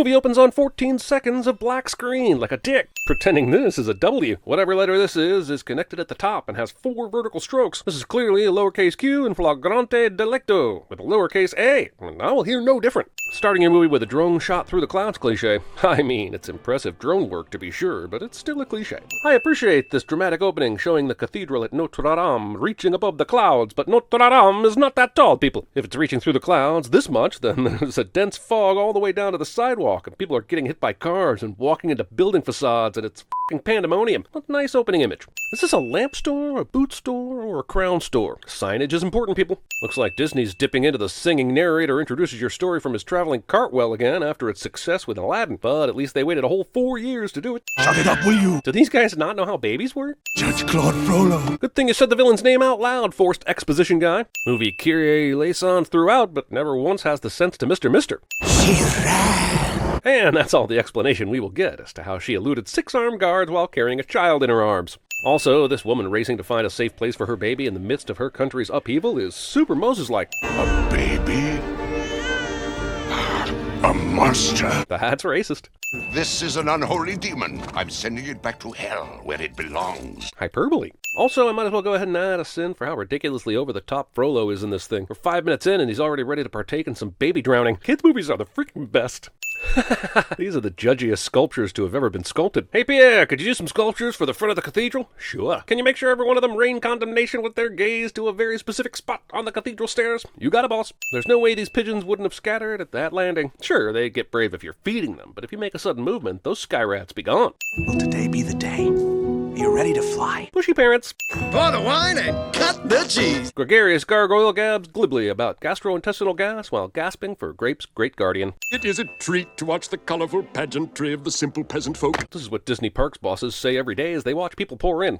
Movie opens on 14 seconds of black screen, like a dick, pretending this is a W. Whatever letter this is connected at the top and has 4 vertical strokes. This is clearly a lowercase q in flagrante delicto, with a lowercase a, and I will hear no different. Starting your movie with a drone shot through the clouds cliche. I mean, it's impressive drone work to be sure, but it's still a cliche. I appreciate this dramatic opening showing the cathedral at Notre Dame reaching above the clouds, but Notre Dame is not that tall, people. If it's reaching through the clouds this much, then there's a dense fog all the way down to the sidewalk, and people are getting hit by cars and walking into building facades, and it's f***ing pandemonium. A nice opening image. Is this a lamp store, a boot store, or a crown store? Signage is important, people. Looks like Disney's dipping into the singing narrator introduces your story from his traveling cartwheel again after its success with Aladdin, but at least they waited a whole 4 years to do it. Shut it up, will you? Do these guys not know how babies work? Judge Claude Frollo. Good thing you said the villain's name out loud, forced exposition guy. Movie Kyrie eleison throughout, but never once has the sense to Mr. She ran. And that's all the explanation we will get as to how she eluded 6 armed guards while carrying a child in her arms. Also, this woman racing to find a safe place for her baby in the midst of her country's upheaval is super Moses-like. A baby? A monster. That's racist. This is an unholy demon. I'm sending it back to hell, where it belongs. Hyperbole. Also, I might as well go ahead and add a sin for how ridiculously over-the-top Frollo is in this thing. We're 5 minutes in and he's already ready to partake in some baby drowning. Kids' movies are the freaking best. These are the judgiest sculptures to have ever been sculpted. Hey Pierre, could you do some sculptures for the front of the cathedral? Sure. Can you make sure every one of them rain condemnation with their gaze to a very specific spot on the cathedral stairs? You got it, boss. There's no way these pigeons wouldn't have scattered at that landing. Sure, they get brave if you're feeding them, but if you make a sudden movement, those sky rats be gone. Will today be the day? Are you ready to fly? Pushy parents. Pour the wine and cut the cheese. Gregarious gargoyle gabs glibly about gastrointestinal gas while gasping for Grape's great guardian. It is a treat to watch the colorful pageantry of the simple peasant folk. This is what Disney Parks bosses say every day as they watch people pour in.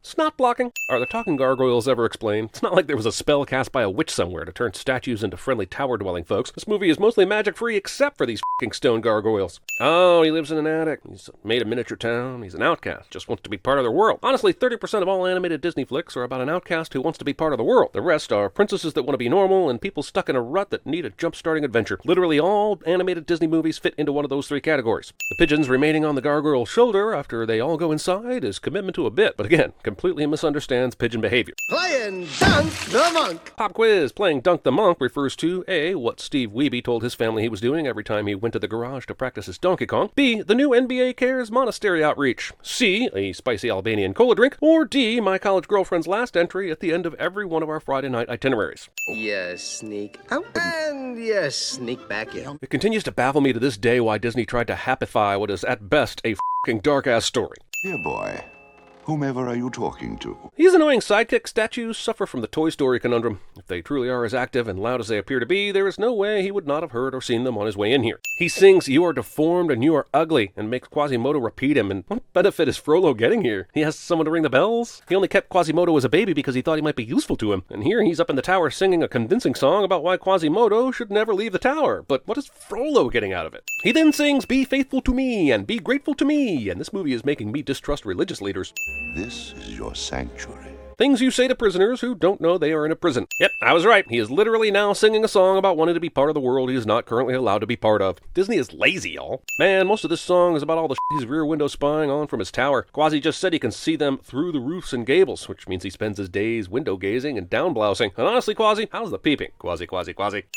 Snot blocking. Are the talking gargoyles ever explained? It's not like there was a spell cast by a witch somewhere to turn statues into friendly tower-dwelling folks. This movie is mostly magic-free except for these f***ing stone gargoyles. Oh, he lives in an attic. He's made a miniature town. He's an outcast. Just wants to be part of their world. Honestly, 30% of all animated Disney flicks are about an outcast who wants to be part of the world. The rest are princesses that want to be normal and people stuck in a rut that need a jump-starting adventure. Literally all animated Disney movies fit into one of those 3 categories. The pigeons remaining on the gargoyle's shoulder after they all go inside is commitment to a bit, but again, completely misunderstands pigeon behavior. Playing Dunk the Monk. Pop quiz. Playing Dunk the Monk refers to A, what Steve Wiebe told his family he was doing every time he went to the garage to practice his Donkey Kong. B, the new NBA Cares Monastery outreach. C, a spicy Albanian cola drink. Or D, my college girlfriend's last entry at the end of every one of our Friday night itineraries. Yes, sneak out. And yes, sneak back in. It continues to baffle me to this day why Disney tried to happify what is at best a f***ing dark-ass story. Dear boy, whomever are you talking to? These annoying sidekick statues suffer from the Toy Story conundrum. If they truly are as active and loud as they appear to be, there is no way he would not have heard or seen them on his way in here. He sings, "You are deformed and you are ugly," and makes Quasimodo repeat him, and what benefit is Frollo getting here? He has someone to ring the bells? He only kept Quasimodo as a baby because he thought he might be useful to him, and here he's up in the tower singing a convincing song about why Quasimodo should never leave the tower. But what is Frollo getting out of it? He then sings, "Be faithful to me and be grateful to me," and this movie is making me distrust religious leaders. This is your sanctuary. Things you say to prisoners who don't know they are in a prison. Yep, I was right. He is literally now singing a song about wanting to be part of the world he is not currently allowed to be part of. Disney is lazy, y'all. Man, most of this song is about all the shit he's rear window spying on from his tower. Quasi just said he can see them through the roofs and gables, which means he spends his days window gazing and down blousing. And honestly, Quasi, how's the peeping? Quasi.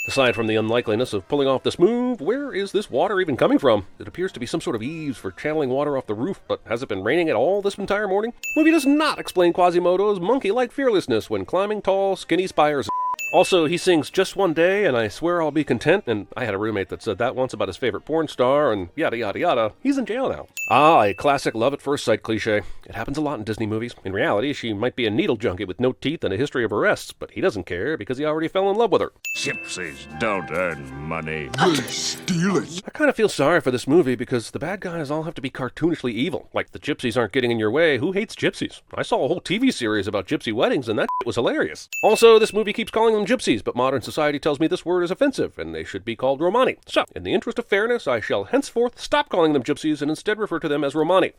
Aside from the unlikeliness of pulling off this move, where is this water even coming from? It appears to be some sort of eaves for channeling water off the roof, but has it been raining at all this entire morning? Movie does not explain Quasimodo's monkey-like fearlessness when climbing tall, skinny spires. Also, he sings "Just One Day" and "I Swear I'll Be Content," and I had a roommate that said that once about his favorite porn star, and yada yada yada. He's in jail now. Ah, a classic love at first sight cliche. It happens a lot in Disney movies. In reality, she might be a needle junkie with no teeth and a history of arrests, but he doesn't care because he already fell in love with her. Gypsies don't earn money. They steal it. I kind of feel sorry for this movie because the bad guys all have to be cartoonishly evil. Like the gypsies aren't getting in your way. Who hates gypsies? I saw a whole TV series about gypsy weddings and that was hilarious. Also, this movie keeps calling them gypsies, but modern society tells me this word is offensive and they should be called Romani. So, in the interest of fairness, I shall henceforth stop calling them gypsies and instead refer to them as Romani.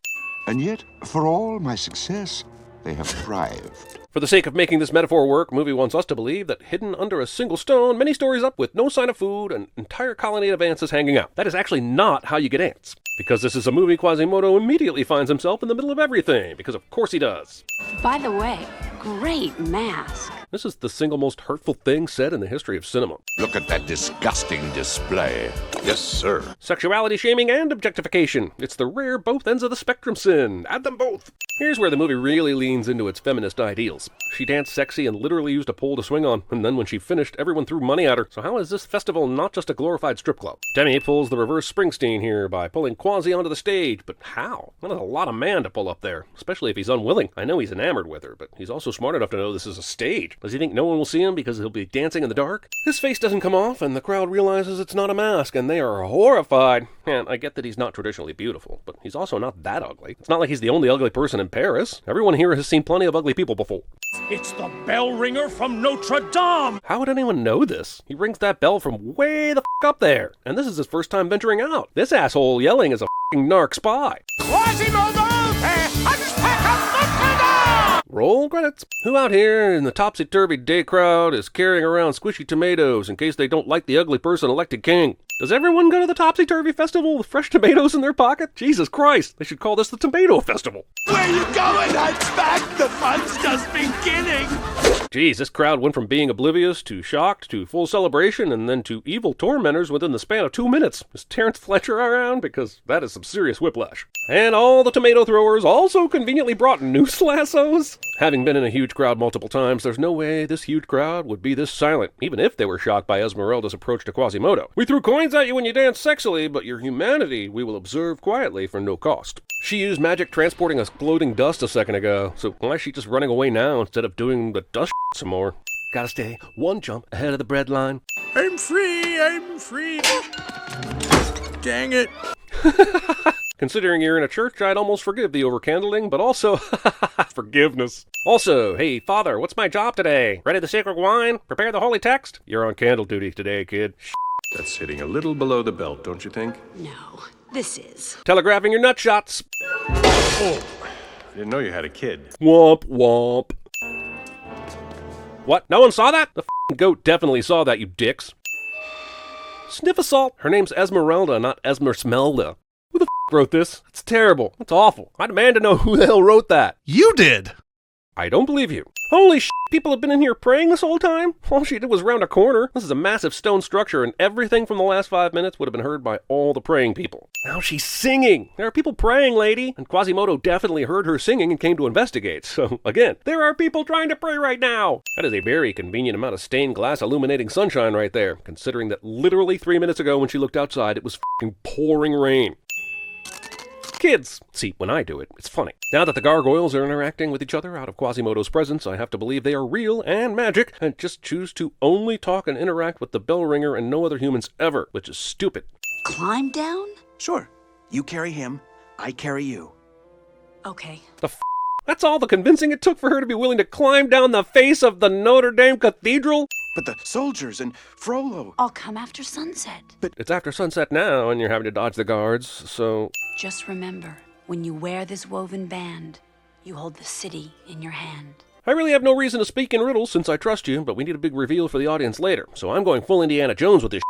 And yet, for all my success, They have thrived. For the sake of making this metaphor work, movie wants us to believe that hidden under a single stone, many stories up with no sign of food, an entire colony of ants is hanging out. That is actually not how you get ants. Because this is a movie, Quasimodo immediately finds himself in the middle of everything, because of course he does. By the way, great mask. This is the single most hurtful thing said in the history of cinema. Look at that disgusting display. Yes, sir. Sexuality shaming and objectification. It's the rare both ends of the spectrum sin. Add them both. Here's where the movie really leans into its feminist ideals. She danced sexy and literally used a pole to swing on, and then when she finished, everyone threw money at her. So how is this festival not just a glorified strip club? Demi pulls the reverse Springsteen here by pulling Quasi onto the stage, but how? That is a lot of man to pull up there, especially if he's unwilling. I know he's enamored with her, but he's also smart enough to know this is a stage. Does he think no one will see him because he'll be dancing in the dark? His face doesn't come off, and the crowd realizes it's not a mask, and they are horrified. And I get that he's not traditionally beautiful, but he's also not that ugly. It's not like he's the only ugly person in Paris. Everyone here has seen plenty of ugly people before. It's the bell ringer from Notre Dame! How would anyone know this? He rings that bell from way the f*** up there, and this is his first time venturing out. This asshole yelling is a f***ing narc spy. Quasimodo, Hunchback of Notre Dame! Roll credits. Who out here in the topsy-turvy day crowd is carrying around squishy tomatoes in case they don't like the ugly person elected king? Does everyone go to the Topsy-Turvy Festival with fresh tomatoes in their pocket? Jesus Christ, they should call this the Tomato Festival. Where you going, Hunchback? The fun's just beginning! Geez, this crowd went from being oblivious to shocked to full celebration and then to evil tormentors within the span of 2 minutes. Is Terrence Fletcher around? Because that is some serious whiplash. And all the tomato throwers also conveniently brought noose lassos. Having been in a huge crowd multiple times, there's no way this huge crowd would be this silent, even if they were shocked by Esmeralda's approach to Quasimodo. We threw coins at you when you danced sexily, but your humanity we will observe quietly for no cost. She used magic transporting exploding dust a second ago, so why is she just running away now instead of doing the dust some more? Gotta stay one jump ahead of the bread line. I'm free! Dang it! Considering you're in a church, I'd almost forgive the overcandling, but also, forgiveness. Also, hey, Father, what's my job today? Ready the sacred wine? Prepare the holy text? You're on candle duty today, kid. That's hitting a little below the belt, don't you think? No, this is. Telegraphing your nut shots. Oh, I didn't know you had a kid. Womp womp. What? No one saw that? The f***ing goat definitely saw that, you dicks. Sniff a salt. Her name's Esmeralda, not Esmersmelda. Who the f*** wrote this? It's terrible. It's awful. I demand to know who the hell wrote that. You did! I don't believe you. Holy shit, people have been in here praying this whole time? All she did was round a corner. This is a massive stone structure, and everything from the last 5 minutes would have been heard by all the praying people. Now she's singing. There are people praying, lady. And Quasimodo definitely heard her singing and came to investigate. So, again, there are people trying to pray right now. That is a very convenient amount of stained glass illuminating sunshine right there, considering that literally 3 minutes ago when she looked outside, it was f***ing pouring rain. Kids. See, when I do it, it's funny. Now that the gargoyles are interacting with each other out of Quasimodo's presence, I have to believe they are real and magic, and just choose to only talk and interact with the bell ringer and no other humans ever, which is stupid. Climb down? Sure. You carry him, I carry you. Okay. The f***? That's all the convincing it took for her to be willing to climb down the face of the Notre Dame Cathedral? But the soldiers and Frollo... I'll come after sunset. But it's after sunset now, and you're having to dodge the guards, so... Just remember, when you wear this woven band, you hold the city in your hand. I really have no reason to speak in riddles since I trust you, but we need a big reveal for the audience later, so I'm going full Indiana Jones with this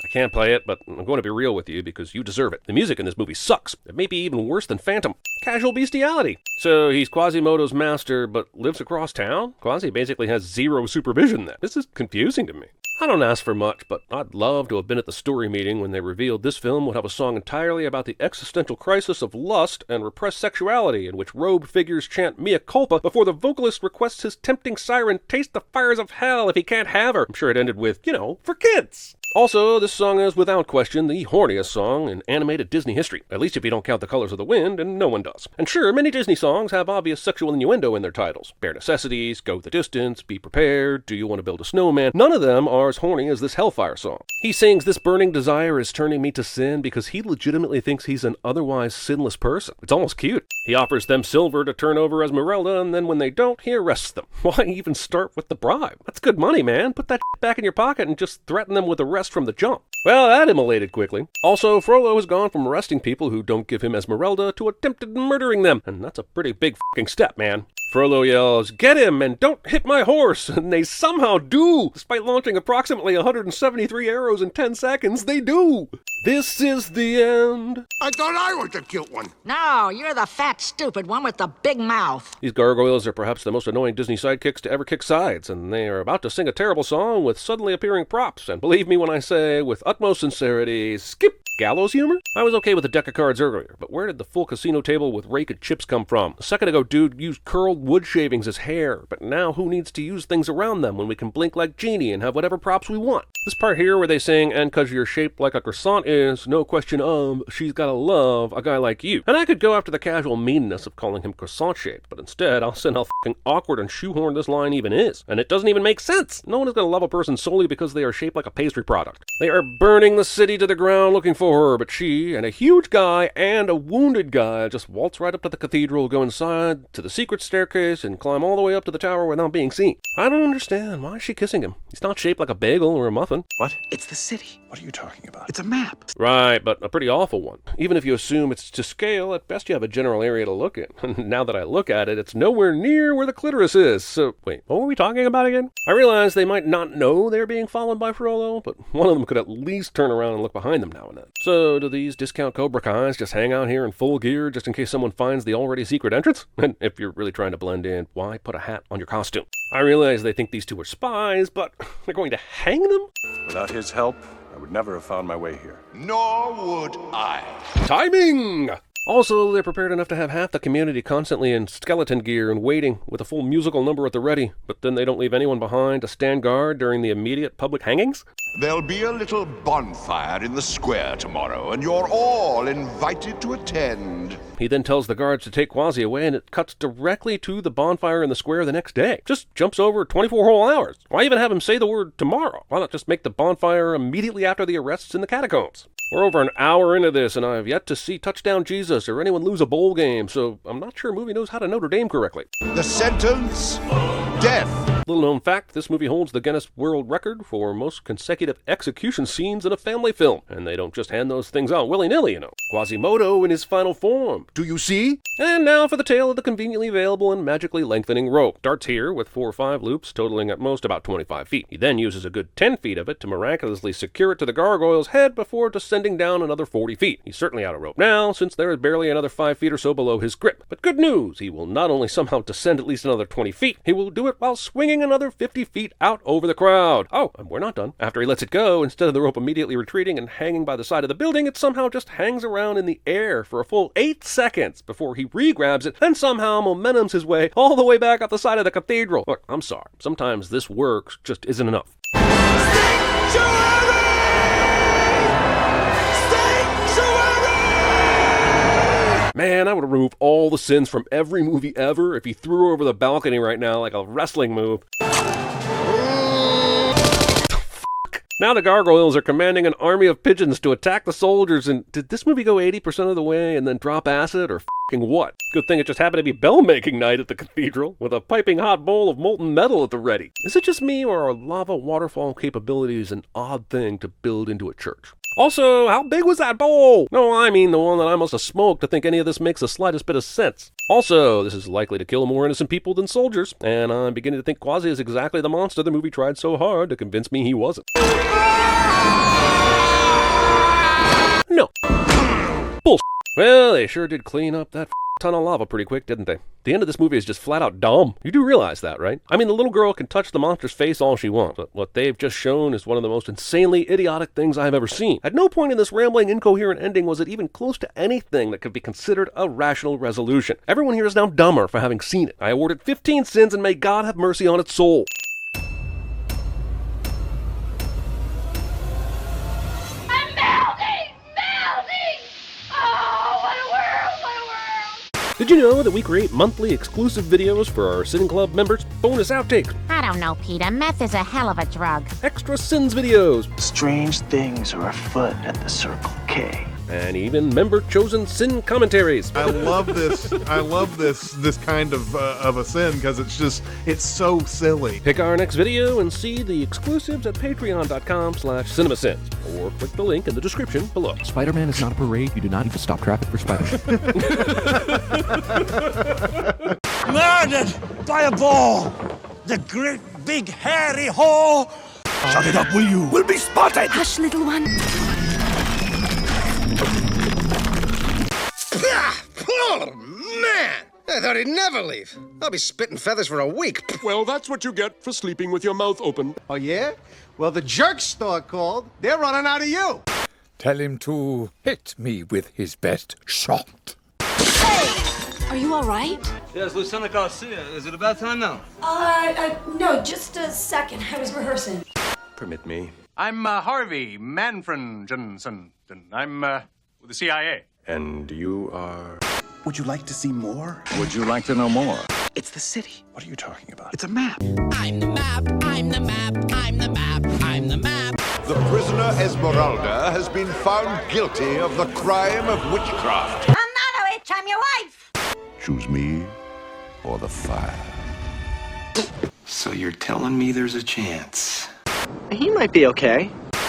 I can't play it, but I'm going to be real with you because you deserve it. The music in this movie sucks. It may be even worse than Phantom. Casual bestiality. So he's Quasimodo's master, but lives across town? Quasi basically has zero supervision then. This is confusing to me. I don't ask for much, but I'd love to have been at the story meeting when they revealed this film would have a song entirely about the existential crisis of lust and repressed sexuality, in which robed figures chant mea culpa before the vocalist requests his tempting siren taste the fires of hell if he can't have her. I'm sure it ended with, for kids. Also, this song is without question the horniest song in animated Disney history, at least if you don't count The Colors of the Wind, and no one does. And sure, many Disney songs have obvious sexual innuendo in their titles. Bare Necessities, Go the Distance, Be Prepared, Do You Want to Build a Snowman? None of them are as horny as this Hellfire song. He sings this burning desire is turning me to sin because he legitimately thinks he's an otherwise sinless person. It's almost cute. He offers them silver to turn over Esmeralda, and then when they don't, he arrests them. Why even start with the bribe? That's good money, man. Put that back in your pocket and just threaten them with arrest from the jump. Well, that immolated quickly. Also, Frollo has gone from arresting people who don't give him Esmeralda to attempted murdering them, and that's a pretty big fucking step, man. Frollo yells, "Get him and don't hit my horse!" And they somehow do! Despite launching approximately 173 arrows in 10 seconds, they do! This is the end. I thought I was the cute one. No, you're the fat, stupid one with the big mouth. These gargoyles are perhaps the most annoying Disney sidekicks to ever kick sides, and they are about to sing a terrible song with suddenly appearing props, and believe me when I say, with utmost sincerity, skip gallows humor? I was okay with the deck of cards earlier, but where did the full casino table with rake and chips come from? A second ago, dude used curled wood shavings as hair, but now who needs to use things around them when we can blink like Genie and have whatever props we want? This part here where they sing, "And 'cause you're shaped like a croissant is, no question of, she's gotta love a guy like you." And I could go after the casual meanness of calling him croissant-shaped, but instead I'll send how fucking awkward and shoehorned this line even is. And it doesn't even make sense. No one is gonna love a person solely because they are shaped like a pastry product. They are burning the city to the ground looking for her, but she and a huge guy and a wounded guy just waltz right up to the cathedral, go inside to the secret staircase, and climb all the way up to the tower without being seen. I don't understand. Why is she kissing him? He's not shaped like a bagel or a muffin. What? It's the city. What are you talking about? It's a map. Right, but a pretty awful one. Even if you assume it's to scale, at best you have a general area to look at. Now that I look at it, it's nowhere near where the clitoris is. So, wait, what were we talking about again? I realize they might not know they're being followed by Frollo, but one of them could at least turn around and look behind them now and then. So, do these discount Cobra Kais just hang out here in full gear just in case someone finds the already secret entrance? And if you're really trying to blend in, why put a hat on your costume? I realize they think these two are spies, but they're going to hang them? Without his help, I would never have found my way here. Nor would I. Timing! Also, they're prepared enough to have half the community constantly in skeleton gear and waiting with a full musical number at the ready, but then they don't leave anyone behind to stand guard during the immediate public hangings? There'll be a little bonfire in the square tomorrow, and you're all invited to attend. He then tells the guards to take Quasi away, and it cuts directly to the bonfire in the square the next day. Just jumps over 24 whole hours. Why even have him say the word tomorrow? Why not just make the bonfire immediately after the arrests in the catacombs? We're over an hour into this, and I've yet to see Touchdown Jesus or anyone lose a bowl game, so I'm not sure a movie knows how to Notre Dame correctly. The sentence? Death. Little known fact, this movie holds the Guinness World Record for most consecutive execution scenes in a family film. And they don't just hand those things out willy-nilly, you know. Quasimodo in his final form. Do you see? And now for the tale of the conveniently available and magically lengthening rope. Starts here with 4 or 5 loops, totaling at most about 25 feet. He then uses a good 10 feet of it to miraculously secure it to the gargoyle's head before descending down another 40 feet. He's certainly out of rope now, since there is barely another 5 feet or so below his grip. But good news, he will not only somehow descend at least another 20 feet, he will do it while swinging another 50 feet out over the crowd. Oh, and we're not done. After he lets it go, instead of the rope immediately retreating and hanging by the side of the building, it somehow just hangs around in the air for a full 8 seconds before he re-grabs it and somehow momentums his way all the way back up the side of the cathedral. Look, I'm sorry. Sometimes this works just isn't enough. Man, I would remove all the sins from every movie ever if he threw her over the balcony right now like a wrestling move. Now the gargoyles are commanding an army of pigeons to attack the soldiers, and did this movie go 80% of the way and then drop acid, or f***ing what? Good thing it just happened to be bell-making night at the cathedral, with a piping hot bowl of molten metal at the ready. Is it just me, or are lava waterfall capabilities an odd thing to build into a church? Also, how big was that bowl? No, I mean the one that I must have smoked to think any of this makes the slightest bit of sense. Also, this is likely to kill more innocent people than soldiers, and I'm beginning to think Quasi is exactly the monster the movie tried so hard to convince me he wasn't. No. Bullshit. Well, they sure did clean up that ton of lava pretty quick, didn't they? The end of this movie is just flat out dumb. You do realize that, right? I mean, the little girl can touch the monster's face all she wants, but what they've just shown is one of the most insanely idiotic things I've ever seen. At no point in this rambling, incoherent ending was it even close to anything that could be considered a rational resolution. Everyone here is now dumber for having seen it. I awarded 15 sins, and may God have mercy on its soul. Did you know that we create monthly exclusive videos for our Sin Club members? Bonus outtakes, I don't know, Peter. Meth is a hell of a drug. extra Sins videos, Strange things are afoot at the Circle K. and even member-chosen sin commentaries. I love this. I love this kind of a sin because it's so silly. Pick our next video and see the exclusives at patreon.com/CinemaSins, or click the link in the description below. Spider-Man is not a parade. You do not need to stop traffic for Spider-Man. Murdered by a ball! The great big hairy whore! Shut it up, will you? We'll be spotted! Hush, little one. Oh, man! I thought he'd never leave. I'll be spitting feathers for a week. Well, that's what you get for sleeping with your mouth open. Oh, yeah? Well, the jerk store called. They're running out of you. Tell him to hit me with his best shot. Are you all right? Yes, Lieutenant Garcia. Is it about time now? No, just a second. I was rehearsing. Permit me. I'm Harvey Manfred Johnson. I'm with the CIA. And you are... Would you like to see more? Would you like to know more? It's the city. What are you talking about? It's a map. I'm the map, I'm the map, I'm the map, I'm the map. The prisoner Esmeralda has been found guilty of the crime of witchcraft. I'm not a witch, I'm your wife. Choose me or the fire. So you're telling me there's a chance? He might be okay.